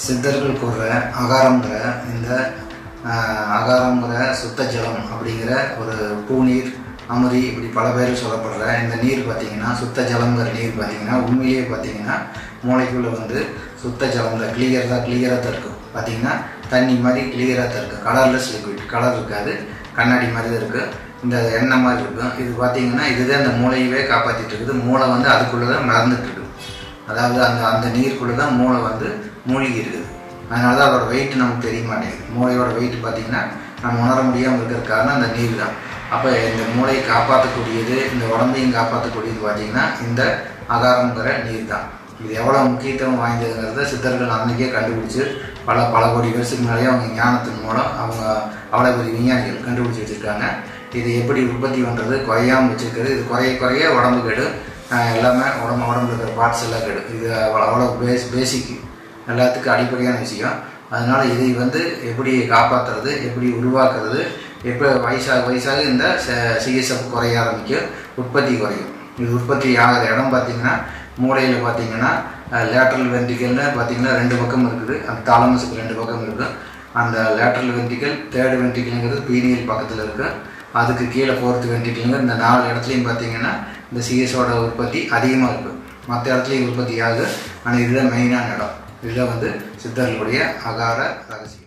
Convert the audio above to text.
சித்தர்கள் கூறுற அகாரங்கிற இந்த அகாரங்கிற சுத்த ஜலம் அப்படிங்கிற ஒரு பூநீர் அமுதி இப்படி பல பேர் சொல்லப்படுற இந்த நீர் பார்த்திங்கன்னா சுத்த ஜலங்கிற நீர் பார்த்திங்கன்னா உண்மையிலேயே பார்த்திங்கன்னா மூளைக்குள்ளே வந்து சுத்த ஜலங்கிற கிளியராக தான் இருக்கும். பார்த்திங்கன்னா தண்ணி மாதிரி கிளியராக தான் இருக்குது. கலர்லெஸ் லிக்விட், கலர் இருக்காது, கண்ணாடி மாதிரி தான் இருக்குது, இந்த எண்ணெய் மாதிரி இருக்கும். இது பார்த்திங்கன்னா இதுதான் அந்த மூளையவே காப்பாற்றிட்டு இருக்குது. மூளை வந்து அதுக்குள்ளே தான் மறந்துட்டுருக்கு. அதாவது அந்த நீருக்குள்ளே தான் மூளை வந்து மூழ்கி இருக்குது. அதனால தான் அதோட வெயிட் நமக்கு தெரிய மாட்டேங்குது. மூளையோட வெயிட் பார்த்திங்கன்னா நம்ம உணர முடியாமல் இருக்கிற காரணம் அந்த நீர் தான். அப்போ இந்த மூளையை காப்பாற்றக்கூடியது, இந்த உடம்பையும் காப்பாற்றக்கூடியது பார்த்திங்கன்னா இந்த அகாரங்கிற நீர் தான். இது எவ்வளோ முக்கியத்துவம் வாய்ந்ததுங்கிறத சித்தர்கள் அன்றைக்கே கண்டுபிடிச்சி பல கோடி வருஷத்துக்கு மேலேயே அவங்க ஞானத்தின் மூலம் அவங்க அவ்வளோ பெரிய விஞ்ஞானிகள் கண்டுபிடிச்சி வச்சுருக்காங்க. இது எப்படி உற்பத்தி பண்ணுறது, குறையாமல் வச்சுருக்கிறது, இது குறைய உடம்பு கெடு, எல்லாமே உடம்புல இருக்கிற பார்ட்ஸ் எல்லாம் கெடு. இது அவ்வளோ பேசிக், எல்லாத்துக்கும் அடிப்படையான விஷயம். அதனால் இதை வந்து எப்படி காப்பாற்றுறது, எப்படி உருவாக்குறது, எப்போ வயசாக இந்த சிஎஸ்எஃப் குறைய ஆரம்பிக்கும், உற்பத்தி குறையும். இது உற்பத்தி ஆகிற இடம் பார்த்திங்கன்னா மூளையில் பார்த்திங்கன்னா லேட்ரல் வென்ட்ரிக்கல்னு பார்த்திங்கன்னா 2 பக்கம் இருக்குது. அந்த தாலமஸுக்கு 2 பக்கம் இருக்குது. அந்த லேட்ரல் வென்ட்ரிக்கல், 3rd வென்ட்ரிக்கலுங்கிறது பீனியல் பக்கத்தில் இருக்குது. அதுக்கு கீழே 4th வென்ட்ரிக்கலுங்கிற இந்த 4 இடத்துலையும் பார்த்திங்கன்னா இந்த சிஎஸோட உற்பத்தி அதிகமாக இருக்குது. மற்ற இடத்துலையும் உற்பத்தி ஆகுது. ஆனால் இதுதான் மெயினான இடம். இதுதான் வந்து சித்தர்களுடைய அகார ரகசியம்.